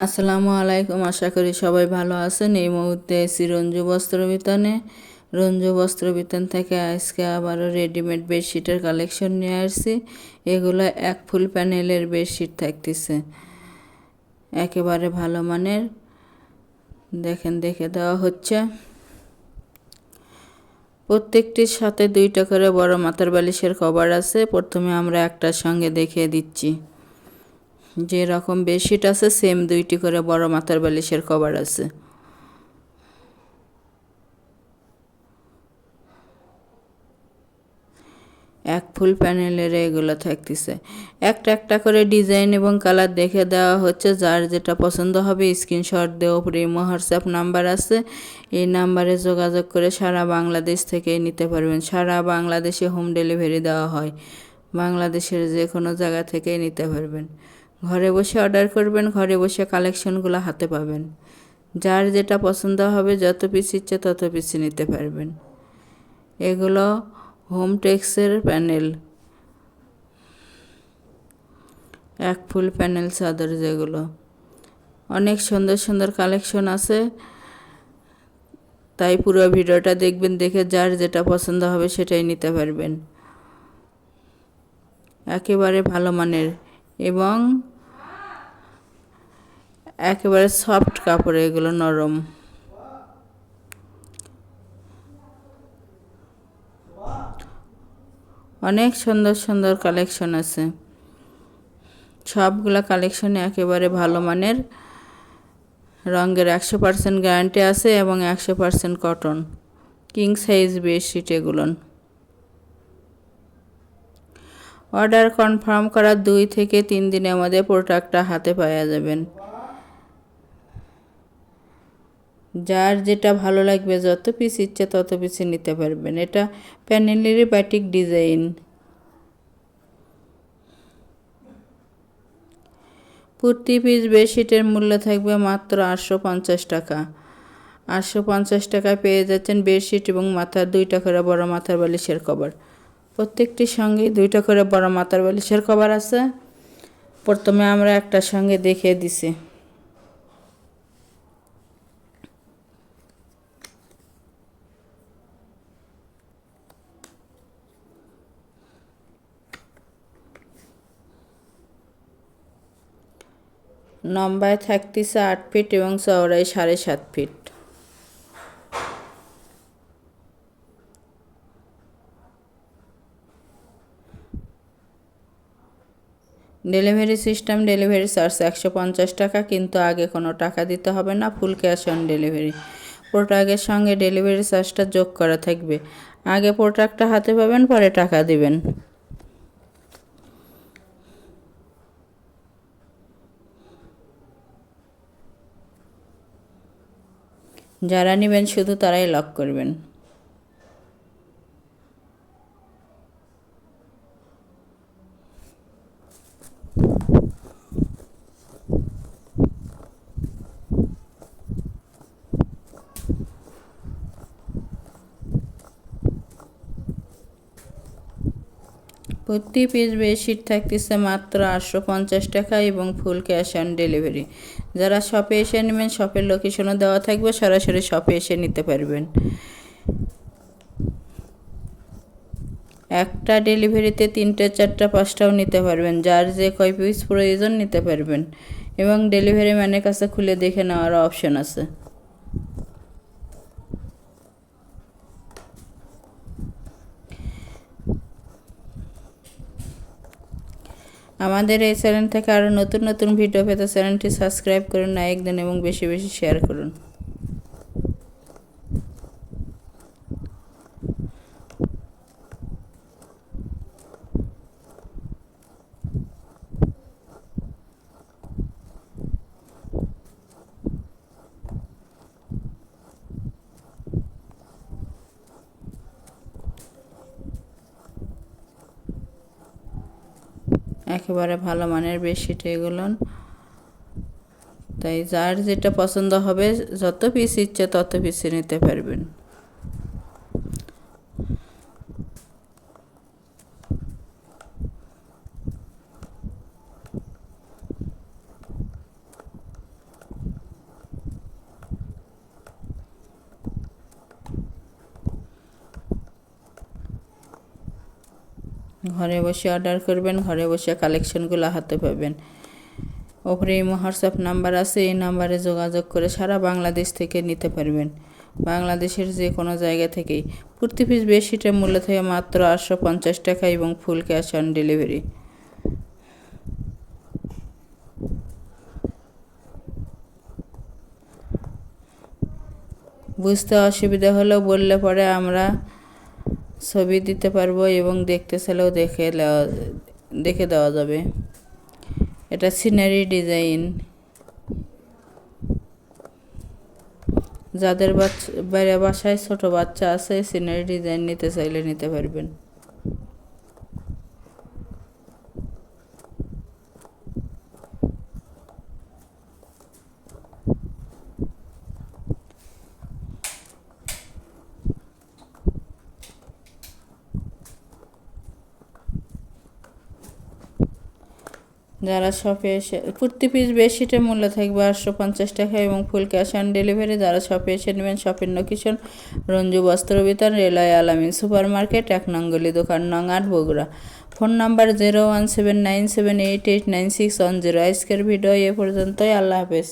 আসসালামু আলাইকুম, আশা করি সবাই ভালো আছেন। এই মুহূর্তে এসি রঞ্জু বস্ত্র বিতানে। রঞ্জু বস্ত্র বিতান থেকে আজকে আবারও রেডিমেড বেডশিটের কালেকশন নিয়ে আসছি। এগুলো এক ফুল প্যানেলের বেডশিট থাকতেছে, একেবারে ভালো মানের। দেখেন, দেখে দেওয়া হচ্ছে। প্রত্যেকটির সাথে 2টা করে বড় মাথার বালিশের কভার আছে। প্রথমে আমরা একটার সঙ্গে দেখিয়ে দিচ্ছি। যে রকম বেডশিট আছে সেম 2টি করে বড় মাথার বালিশের কভার আছে। এক ফুল প্যানেলের এগুলো থাকতেছে। একটা একটা করে ডিজাইন এবং কালার দেখে দেওয়া হচ্ছে। যার যেটা পছন্দ হবে স্ক্রিনশট দিয়ে উপরে হোয়াটসঅ্যাপ নাম্বার আছে, এই নাম্বারে যোগাযোগ করে সারা বাংলাদেশ থেকে নিতে পারবেন। সারা বাংলাদেশে হোম ডেলিভারি দেওয়া হয়। বাংলাদেশের যে কোনো জায়গা থেকেই নিতে পারবেন। ঘরে বসে অর্ডার করবেন, ঘরে বসে কালেকশনগুলো হাতে পাবেন। যার যেটা পছন্দ হবে, যত পিস ইচ্ছে তত পিস নিতে পারবেন। এগুলো হোম টেক্সের প্যানেল, এক ফুল প্যানেল চাদর, যেগুলো অনেক সুন্দর সুন্দর কালেকশন আছে। তাই পুরো ভিডিওটা দেখবেন, দেখে যার যেটা পছন্দ হবে সেটাই নিতে পারবেন। একেবারে ভালো মানের এবং একেবারে সফট কাপড়, এগুলো নরম। অনেক সুন্দর সুন্দর কালেকশন আছে। সবগুলা কালেকশনে একেবারে ভালো মানের। রঙের 100% গ্যারান্টি আছে এবং 100% কটন। কিং সাইজ বেডশিট এগুলো। অর্ডার কনফার্ম করার 2 থেকে 3 দিনের মধ্যে প্রোডাক্টটা হাতে পাওয়া যাবেন। যার যেটা ভালো লাগবে, যত পিস ইচ্ছে তত পিস নিতে পারবেন। এটা প্যানেলেরই বাটিক ডিজাইন। প্রতি পিস বেডশিটের মূল্য থাকবে মাত্র 850 টাকা। 850 টাকায় পেয়ে যাচ্ছেন বেডশিট এবং মাথার 2টা করে বড় মাথার বালিশের কভার। প্রত্যেকটির সঙ্গে 2টা করে বড় মাথার বালিশের কভার আছে। প্রথমে আমরা একটার সঙ্গে দেখিয়ে দিছি। লম্বায় থাকতেছে 8 ফিট এবং চওড়ায় 7.5 feet. Delivery system, delivery charge 150 টাকা, কিন্তু আগে কোনো টাকা দিতে হবে না। Full cash on delivery. প্রোডাক্টের সঙ্গে ডেলিভারি চার্জটা যোগ করা থাকবে। আগে প্রোডাক্টটা হাতে পাবেন, পরে টাকা দিবেন। যারা নেবেন শুধু তারাই লক করবেন। প্রতি পিস বেডশিট থাকতেছে মাত্র 850 টাকা এবং ফুল ক্যাশ অন ডেলিভারি। যারা শপে এসে নেবেন, শপের লোকেশনও দেওয়া থাকবে, সরাসরি শপে এসে নিতে পারবেন। একটা ডেলিভারিতে 3টে 4টা 5টাও নিতে পারবেন। যার যে কয় পিস প্রয়োজন নিতে পারবেন এবং ডেলিভারি ম্যানের কাছে খুলে দেখে নেওয়ারও অপশন আছে। আমাদের এই চ্যানেল থেকে আরও নতুন নতুন ভিডিও পেতে চ্যানেলটি সাবস্ক্রাইব করুন, লাইক দিন এবং বেশি বেশি শেয়ার করুন। একেবারে ভালো মানের বেডশিট এগুলো। তাই যার যেটা পছন্দ হবে, যত পিস ইচ্ছে তত পিস নিতে পারবেন। ঘরে বসে অর্ডার করবেন, ঘরে বসে কালেকশনগুলো হাতে পাবেন। ওপরে ইমো হোয়াটসঅ্যাপ নাম্বার আছে, এই নাম্বারে যোগাযোগ করে সারা বাংলাদেশ থেকে নিতে পারবেন, বাংলাদেশের যে কোনো জায়গা থেকেই। প্রতি পিস বেডশিটের মূল্য থেকে মাত্র 850 টাকা এবং ফুল ক্যাশ অন ডেলিভারি। বুঝতে অসুবিধা হলেও বললে পরে আমরা ছবি দিতে পারবো এবং দেখতে চাইলেও দেখে দেওয়া যাবে। এটা সিনারি ডিজাইন। যাদের বাসায় ছোট বাচ্চা আছে, সিনারি ডিজাইন নিতে চাইলে নিতে পারবেন। যারা শপে এসে, প্রতি পিস বেডশিটের মূল্য থাকবে 850 টাকা এবং ফুল ক্যাশ অন ডেলিভারি। যারা শপে এসে নেবেন, শপের লোকেশন রঞ্জু বস্ত্র বিতান, রেলওয়ে আলামিন সুপার মার্কেট, 1 নং গলি, দোকান নং 8, বগুড়া। Phone number 017978896110। আজকের ভিডিও এ পর্যন্তই। আল্লাহ হাফেজ।